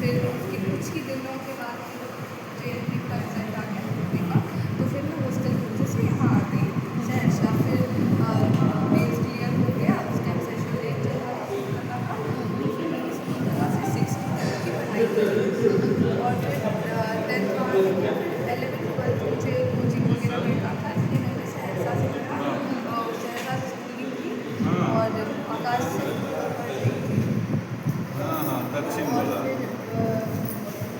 फिर उसके कुछ ही दिनों के बाद JNP का रिजल्ट आ गया देखा, तो फिर मैं हॉस्टल की वजह से यहाँ आ गई सहरसा। फिर मेंस क्लियर हो गया, उस टाइम सेशन लेट चल रहा था, तो फिर मैंने इसकी क्लास 6 की पढ़ाई करी। और फिर 10th वहाँ से किया, फिर 11th 12th मुझे कोचिंग वगैरह करना था, इसलिए मैंने सहरसा से करा और सहरसा से स्कूलिंग की और आकाश से पढ़ रही थी। हाँ हाँ दक्षिण और बोला। फिर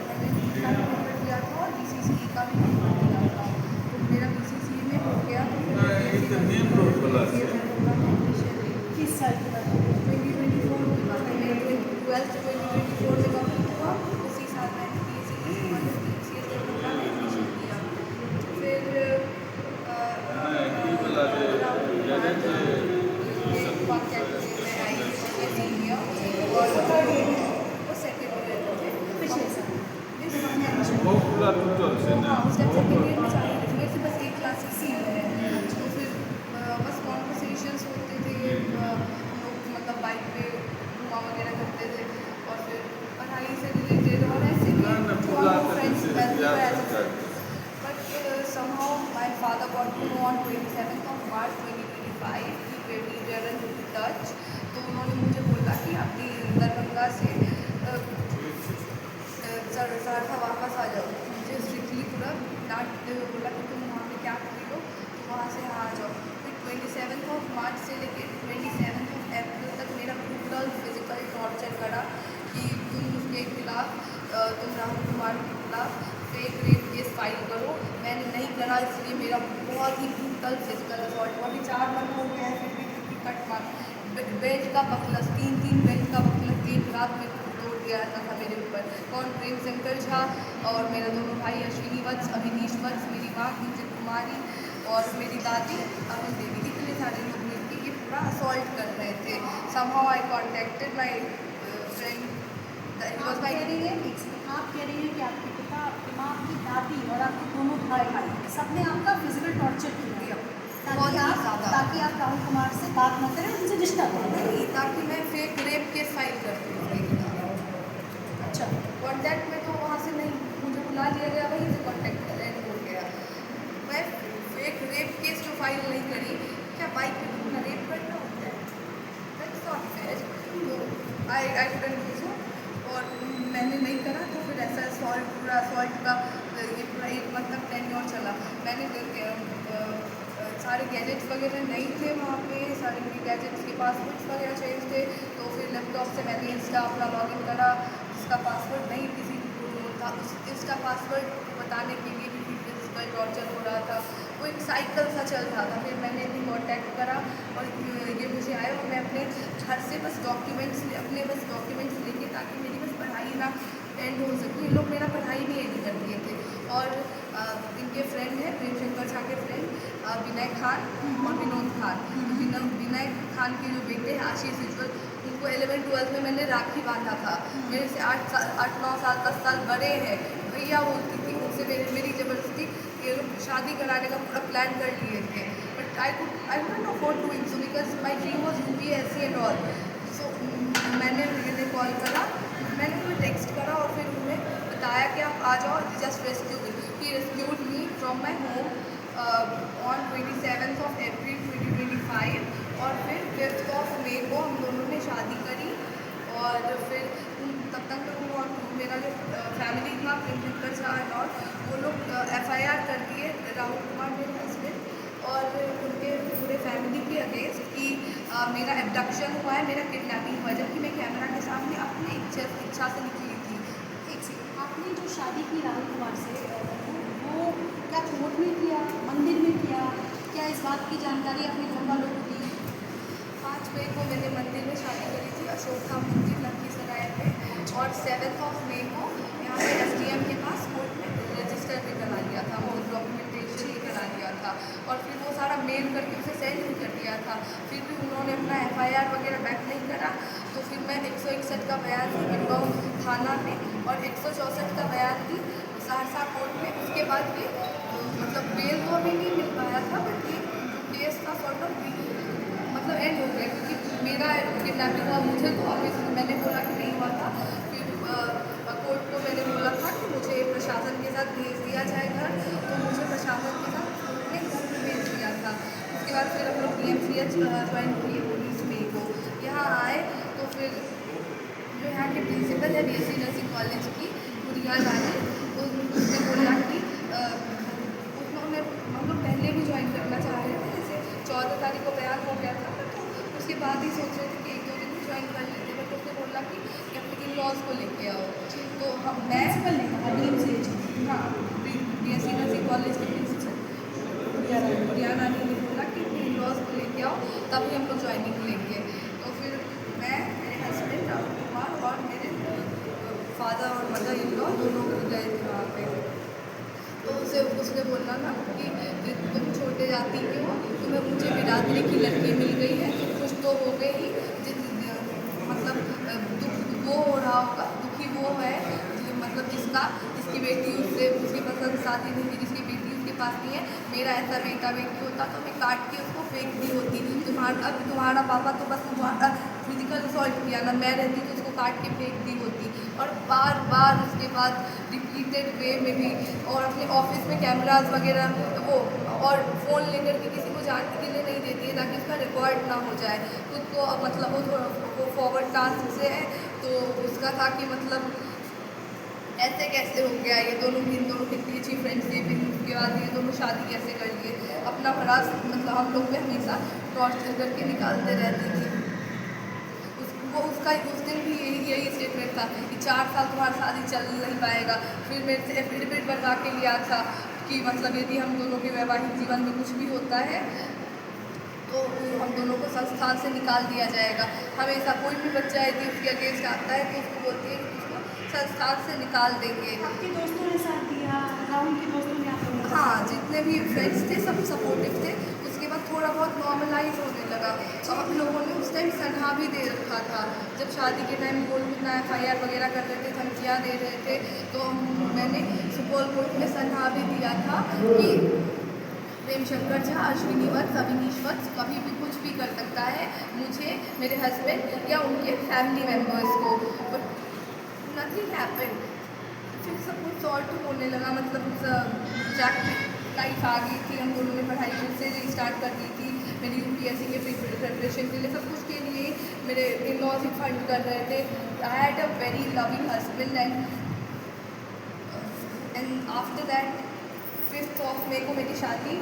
मैंने नीट का भी पेपर दिया था और BCCE का भी पेपर दिया था, तो मेरा BCCE में हो गया, तो फिर मैं BSc name nursing road college बोला में में एडमिशन ली। किस साल की बात है? 2024 की बात है, मेरे 12th 2024 में कंप्लीट हुआ, उसी साल मैंने BSc nursing college PCS Darbhanga में एडमिशन लिया। फिर अराउंड मार्च में कॉन्टैक्ट में आई सीनियर और वो सेकेंड ईयर थे पिछले साल वो पूरा टोटल से ना हाँ, उस टाइम सेकेंड ईयर में चालू थी, मेरे से बस एक क्लास ही सीनियर है। तो फिर बस कॉन्वर्सेशंस होते थे, हम लोग मतलब बाइक पे घुमा वगैरह करते थे और फिर पढ़ाई से रिलेटेड और ऐसे भी फ्रेंड्स बनते। But somehow my father got to know on 27th of March 2025 कि बेबी Jaren टच, तो उन्होंने मुझे बोला कि आपकी दरभंगा से सहरसा वापस आ जाओ। मुझे स्ट्रिक्टली पूरा डांटते हुए बोला कि तुम वहाँ पे क्या कर रही हो, तो वहाँ से यहाँ आ जाओ। फिर 27th of March से लेके 27th of April तक मेरा ब्रूटल फिजिकल टॉर्चर करा कि तुम उसके खिलाफ तुम राहुल कुमार के खिलाफ फेक रेप केस फाइल करो। मैंने नहीं करा, इसलिए मेरा बहुत ही ब्रूटल फिजिकल असॉल्ट। अभी 4 मंथ हो गया है, फिर भी कट मार बेड का बकलस 3 बेड का बकलस एक रात में तोड़ दिया था मेरे ऊपर। कौन? प्रेम शंकर झा और मेरे दोनों भाई अश्विनी वत्स, अभिनीश वत्स, मेरी माँ किंजल कुमारी और मेरी दादी अरुण देवी, इतने सारे लोग मिलकर ये पूरा असॉल्ट कर रहे थे। somehow I contacted my friend, it was my आप कह रही हैं कि आपके पिता, आपकी माँ, आपकी दादी और आपके दोनों भाई सबने आपका फिजिकल टॉर्चर किया ताकि आप राहुल कुमार से बात न करें, उनसे रिश्ता नहीं, ताकि मैं फेक रेप केस फाइल करती हूँ। अच्छा, कॉन्टैक्ट में तो वहाँ से नहीं, मुझे बुला लिया गया, वहीं से कॉन्टैक्ट एंड हो गया। मैं फेक रेप केस जो फाइल नहीं करी, क्या बाइक पे तुमने रेप करना होता है? That's not fair. तो आई कुडंट डू सो, और मैंने नहीं करा, तो फिर ऐसा असॉल्ट पूरा असॉल्ट का ये पूरा 1 मंथ तक टेन्योर चला। मैंने सारे गैजेट्स वगैरह नहीं थे वहाँ पे, सारे मेरे गैजेट्स के पासवर्ड्स वगैरह चेंज थे, तो फिर लैपटॉप से मैंने इंस्टा अपना लॉगिन करा, जिसका पासवर्ड नहीं किसी को था, उस इंस्टा पासवर्ड बताने के लिए भी फिजिकल टॉर्चर हो रहा था। वो एक साइकिल सा चल रहा था। फिर मैंने इन्हें कॉन्टैक्ट करा और ये मुझे आया और मैं अपने घर से बस डॉक्यूमेंट्स लेके, ताकि मेरी बस पढ़ाई ना एंड हो सके। ये लोग मेरा पढ़ाई भी एंड कर दिए थे। और इनके फ्रेंड है, प्रेम शंकर झा के फ्रेंड विनय खान और विनोद खान। विनय खान के जो बेटे हैं आशीष उज्ज्वल, उनको 11th-12th में मैंने राखी बांधा था। मेरे से 8-9 साल 10 साल बड़े हैं। भैया बोलती थी उनसे, मेरी ज़बरदस्ती ये लोग शादी कराने का पूरा प्लान कर लिए थे। But I couldn't afford doing so because my dream was UPSC and all. So मैंने उन्हें कॉल करा, मैंने उन्हें टेक्स्ट करा और फिर उन्हें बताया कि आप आ जाओ, just rescue me. He rescued me from my home on 27th of April 2025 और फिर 5th of May को हम दोनों ने शादी करी। और फिर तब तक तो मेरा जो फैमिली था, प्रेम शंकर झा और वो लोग FIR कर दिए राहुल कुमार मेरे हस्बैंड और उनके पूरे फैमिली के अगेंस्ट कि मेरा एब्डक्शन हुआ है, मेरा किडनैपिंग हुआ है, जबकि मैं कैमरा के सामने अपनी इच्छा से निकली थी। एक सेकंड, आपने जो शादी की राहुल कुमार से, वो क्या कोर्ट में किया, मंदिर में किया? क्या इस बात की जानकारी अपने घर वालों को दी? 5 मई को मैंने मंदिर में शादी करी थी, अशोका मंदिर लखीसराय में, और 7th of May को यहाँ पे SDM के पास कोर्ट में रजिस्टर भी करा लिया था, वो डॉक्यूमेंटेशन भी करा लिया था और फिर वो सारा मेल करके उसे सेंड भी कर दिया था। फिर भी उन्होंने अपना FIR वगैरह बैक नहीं करा, तो फिर मैं 161 का बयान दी बिरगांव थाना में और 164 का बयान दी सहरसा कोर्ट में। उसके बाद भी मतलब बेल तो अभी नहीं मिल पाया था, बट ये केस का सॉर्ट ऑफ मतलब एंड हो गया, क्योंकि मेरा किडनैपिंग हुआ, मुझे तो ऑब्वियसली मैंने बोला कि नहीं हुआ था। फिर कोर्ट BH ज्वाइन किए 19 मई को। यहाँ आए तो फिर जो यहाँ के प्रिंसिपल है BSc नर्सिंग कॉलेज की गुड़िया रानी, उसने बोला कि उन्होंने हम लोग पहले भी ज्वाइन करना चाह रहे थे, जैसे 14 तारीख को बयान हो गया था, तो उसके बाद ही सोच रहे थे कि 1-2 दिन में ज्वाइन कर लेते, बट उसने बोला कि अपने इन लॉज को लेके आओ। तो हम मैं प्रिंसिपल ने कहा DMCH हाँ BSc नर्सिंग कॉलेज के प्रिंसिपल गुड़िया रानी ने बोला कि इन लॉज को लेके आओ, तभी हम लोग ज्वाइनिंग लेंगे। तो फिर मैं, मेरे हस्बैंड राहुल कुमार और मेरे फादर और मदर इन लॉ दोनों गए थे वहाँ पे। तो उसने बोला ना कि तुम छोटे जाति के हो, तुम्हें ऊँचे बिरादरी की लड़की मिल गई है, कुछ तो हो गई ही, मतलब दुख वो हो रहा होगा, दुखी वो है मतलब जिसकी बेटी उसकी पसंद शादी नहीं हुई, जिसकी बेटी उसके पास नहीं है। मेरा ऐसा बेटा बेटी होता तो मैं काट के उसको फेंक दी होती। तुम्हारा पापा तो बस तुम्हारा फिजिकल असॉल्ट किया ना, मैं रहती तो उसको काट के फेंक दी होती। और बार बार उसके बाद रिपीटेड वे में भी, और अपने ऑफिस में कैमराज वगैरह वो, और फ़ोन लेकर के किसी को जानने के लिए नहीं देती है ताकि उसका रिकॉर्ड ना हो जाए। खुद को मतलब वो फॉरवर्ड कास्ट से है, तो उसका था कि मतलब ऐसे कैसे हो गया, ये दोनों कितनी अच्छी फ्रेंडशिप, इसके बाद ये दोनों शादी कैसे कर लिए। अपना हरास मतलब हम लोग पे हमेशा टॉर्चर करके निकालते रहती थी। उसका उस दिन भी यही स्टेटमेंट था कि 4 साल तुम्हारा शादी चल नहीं पाएगा। फिर मेरे से एफिडेविट बनवा के लिया था कि मतलब यदि हम दोनों के वैवाहिक जीवन में कुछ भी होता है तो हम दोनों को संस्थान से निकाल दिया जाएगा। हमेशा कोई भी बच्चा यदि उसके अगेंस्ट आता है तो उसको बोलती है कि उसको संस्थान से निकाल देंगे। आपके दोस्तों ने साथ दिया, राहुल के दोस्तों ने आप लोगों हाँ, जितने भी फ्रेंड्स थे सब सपोर्टिव थे। उसके बाद थोड़ा बहुत नॉर्मलाइज होने लगा। तो हम लोगों ने उस टाइम सन्हा भी दे रखा था, जब शादी के टाइम कोर्ट में FIR वगैरह कर रहे थे, धमकियाँ दे रहे थे, तो मैंने सुपौल कोर्ट में सन्हा भी दिया था कि प्रेम शंकर झा अश्विनी वत्स अविनीश वत्स कभी भी कुछ भी कर सकता है, मुझे, मेरे हस्बैंड या उनके फैमिली मेम्बर्स को। But nothing happened. फिर सब कुछ सॉर्ट होने लगा, मतलब लाइफ आ गई थी, हम दोनों ने पढ़ाई फिर से रीस्टार्ट कर दी थी। मेरी UPSC के प्रिपरेशन के लिए, सब कुछ के लिए मेरे इन-लॉज ही फंड कर रहे थे। I had a very loving husband and after that 5th of May को मेरी शादी,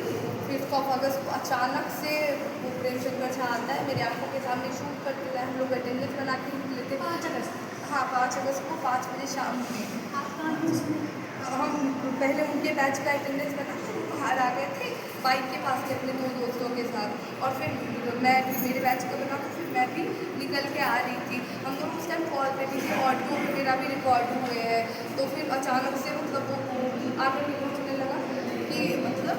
5th ऑफ अगस्त को अचानक से वो प्रेम शंकर झा आता है, मेरी आंखों के सामने शूट करते हुए। हम लोग अटेंडेंस बना के निकले थे 5 अगस्त। हाँ, 5 अगस्त को 5 बजे शाम में। आप कहाँ थे उसमें? हम पहले उनके बैच का अटेंडेंस बना के बाहर आ गए थे बाइक के पास से अपने 2 दोस्तों के साथ, और फिर मैं मेरे बैच का बना तो फिर मैं भी निकल के आ रही थी। हम दोनों उस टाइम कॉल पे भी थे, ऑडियो वगैरह भी रिकॉर्ड हुए हैं। तो फिर अचानक से मतलब वो आगे भी पूछने लगा कि मतलब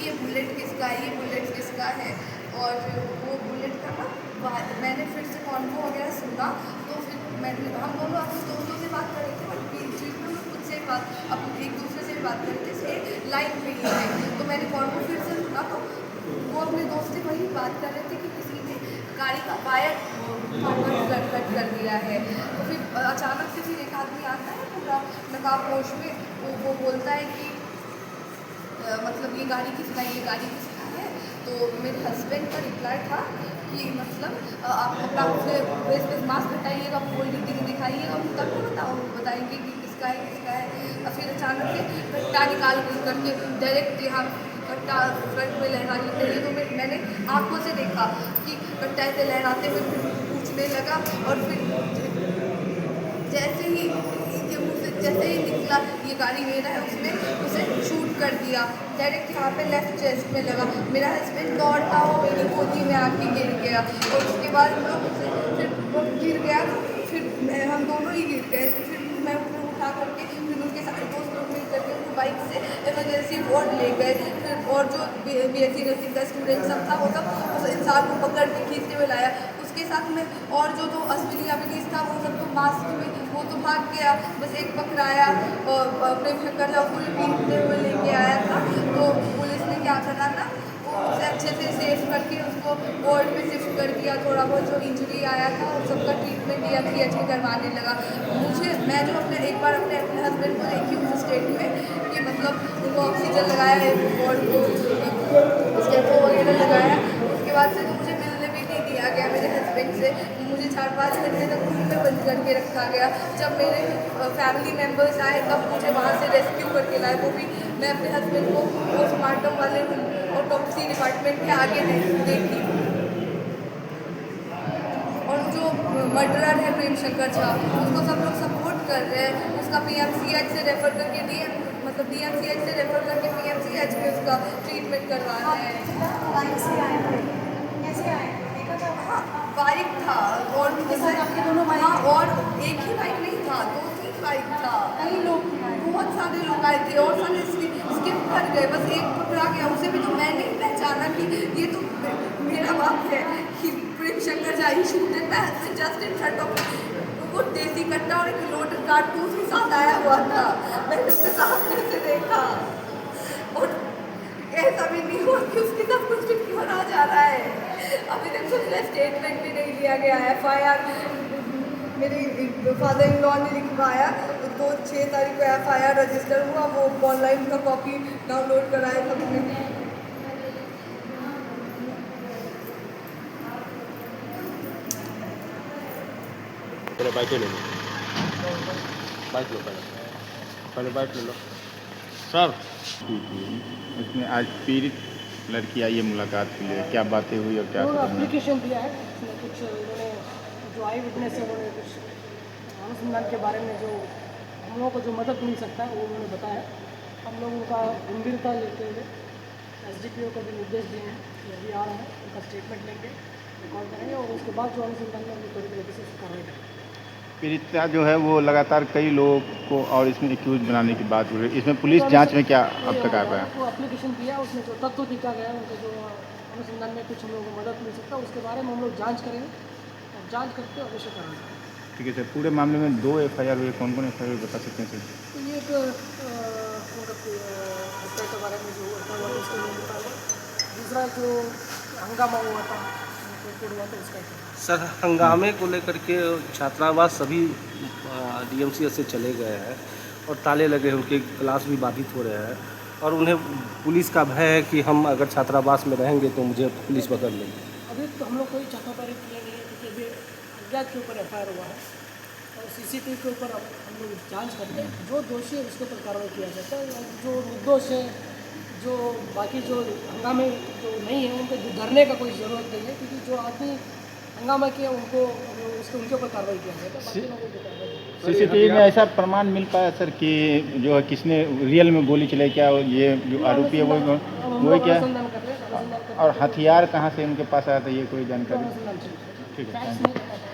ये बुलेट किसका है, ये बुलेट किसका है। और वो बुलेट का ना मैंने फिर से कॉन्वो वगैरह सुना, तो फिर हम दोनों अपने दोस्तों से बात कर रहे थे, और बीच में हम खुद से बात अपने एक दूसरे से बात कर रहे थे, लाइन पे ही थे। तो मैंने कॉन्वो फिर से सुना, तो वो अपने दोस्त से वही बात कर रहे थे कि किसी ने गाड़ी का वायर कट कर दिया है। तो फिर अचानक से फिर एक आदमी आता है पूरा नकाबपोश में, वो बोलता है कि मतलब ये गाड़ी किसका है, ये गाड़ी किसका है। तो मेरे हस्बैंड का रिप्लाई था कि मतलब आप अपना फेस पे मास्क हटाइएगा, फुल डिटेल दिखाइएगा, तब तो बताएंगे कि किसका है। और फिर अचानक से कट्टा निकाल करके डायरेक्ट यहाँ कट्टा फ्रंट में लहरा लेते हैं। तो मैंने आंखों से देखा कि कट्टा ऐसे लहराते हुए फिर पूछने लगा, और फिर जैसे ही निकला ये गाड़ी मेरा है, उसने उसे शूट कर दिया डायरेक्ट यहाँ पे लेफ्ट चेस्ट में लगा। मेरा हस्बैंड दौड़ता हुआ मेरी गोदी में आके गिर गया, और उसके बाद हम लोग फिर वो गिर गया, फिर हम दोनों ही गिर गए। तो फिर मैं उसको उठा करके फिर उसके सारे दोस्त लोग मिल करके उसको बाइक से इमरजेंसी वार्ड ले गए। फिर और जो BSc नर्सिंग का स्टूडेंट सब था, वो सब उस इंसान को पकड़ के खींचते हुए लाया। उसके साथ में और जो अश्विनी अविनीश था, वो सब तो मास्क में वो तो भाग गया, बस एक पकड़ाया और प्रेम शंकर झा फुल पीटते हुए लेके आया था। तो पुलिस ने क्या करा था, वो उसे अच्छे से सेफ करके उसको वार्ड में शिफ्ट कर दिया। थोड़ा बहुत जो इंजरी आया था और सबका ट्रीटमेंट DMCH में करवाने लगा। मैं जो एक बार अपने हस्बैंड को देखी उस स्टेट में कि मतलब उनको ऑक्सीजन लगाया है, वार्ड को स्टेपो वगैरह लगाया। उसके उसके बाद से तो मुझे मिलने भी नहीं दिया गया मेरे हस्बैंड से। मुझे 4-5 घंटे तक रूम में बंद करके रखा गया। जब मेरे फैमिली मेम्बर्स आए तब मुझे वहाँ से रेस्क्यू करके लाए, वो भी मैं अपने हस्बैंड को पोस्टमार्टम वाले रूम ऑटोप्सी डिपार्टमेंट के आगे देखी। और जो मर्डरर है प्रेम शंकर झा, उसको सब लोग सपोर्ट कर रहे हैं। उसका PMCH से रेफर करके DMCH से रेफर करके PMCH में उसका ट्रीटमेंट करवा रहे हैं। बाइक से आए थे, कैसे आए देखा था? हाँ, बाइक था और आपके दोनों बाइक? हाँ, और एक ही बाइक नहीं था, 2-3 बाइक था। कई लोग थे, बहुत सारे लोग आए थे और सारे स्किप कर गए, बस एक पकड़ा गया। उसे भी तो मैं नहीं पहचाना कि ये तो मेरा बाप है, कि प्रेम शंकर झा ही shooted the just in front of. वो देसी कट्टा और एक लोडेड कारतूस के साथ आया हुआ था, मैंने उसके सामने से देखा। और ऐसा भी नहीं हुआ कि उसके साथ कुछ भी क्यों आ जा रहा है। अभी तक उसका स्टेटमेंट भी नहीं लिया गया है। FIR मेरे फादर इन लॉ ने लिखवाया, 6 तारीख को FIR रजिस्टर हुआ, वो ऑनलाइन का कॉपी डाउनलोड कराया सबने। पहले बाइक ले लो, बाइक लो, पहले बाइक ले लो सर। इसमें आज पीड़ित लड़की आई है मुलाकात के लिए, क्या बातें हुई और क्या उन्होंने समझ में? एप्लीकेशन दिया है, उसमें कुछ उन्होंने जो आई विटनेस है उन्होंने कुछ अनुसंधान के बारे में जो हम लोगों को जो मदद मिल सकता है वो उन्होंने बताया। हम लोग उनका गंभीरता लेते हुए SDPO को भी निर्देश दिए हैं कि अभी आ रहे हैं, उनका स्टेटमेंट लेंगे, रिकॉर्ड करेंगे और उसके बाद जो अनुसंधान में हम त्वरित गति से कार्रवाई करेंगे। पीड़िता जो है वो लगातार कई लोगों को और इसमें एक्यूज बनाने की बात हो रही है, इसमें पुलिस जांच में क्या अब तक आ पाया? वो एप्लीकेशन दिया, उसमें जो तत्व दिखा गया उनको जो अनुसंधान में कुछ हम लोगों को मदद मिल सकता है उसके बारे में हम लोग जाँच करेंगे और जाँच करके अवश्य कराएंगे। ठीक है सर, पूरे मामले में 2 FIR हुए, कौन कौन FIR बता सकते हैं सर? तो ये एक उनका हत्या के बारे में जो हत्या हुआ था उसको नहीं बताया। दूसरा जो हंगामा हुआ था कोर्ट हुआ था उसका। सर, हंगामे को लेकर के छात्रावास सभी DMCH से चले गए हैं और ताले लगे हैं, उनके क्लास भी बाधित हो रहे हैं और उन्हें पुलिस का भय है कि हम अगर छात्रावास में रहेंगे तो मुझे पुलिस पकड़ लेगी। अभी तो हम लोग कोई छात्रावारी किया नहीं है क्योंकि अभी अज्ञात के ऊपर FIR हुआ है और CCTV के ऊपर हम लोग जाँच करते हैं, जो दोषी है उसके ऊपर कार्रवाई किया जाता है और जो निर्दोष है, जो बाकी जो हंगामे जो नहीं है उनको धरने का कोई ज़रूरत नहीं है क्योंकि जो आदमी हंगामा किया उनको उनके ऊपर कार्रवाई किया जाएगा, बाकी लोगों को कार्रवाई। CCTV में ऐसा प्रमाण मिल पाया सर कि जो है किसने रियल में गोली चलाई, क्या ये जो आरोपी है वो क्या, अनुसंधान कर रहे हैं, और हथियार कहाँ से उनके पास आया था, ये कोई जानकारी? अनुसंधान चल रहा है। ठीक है, फैक्ट्स थैंक यू। नहीं पता।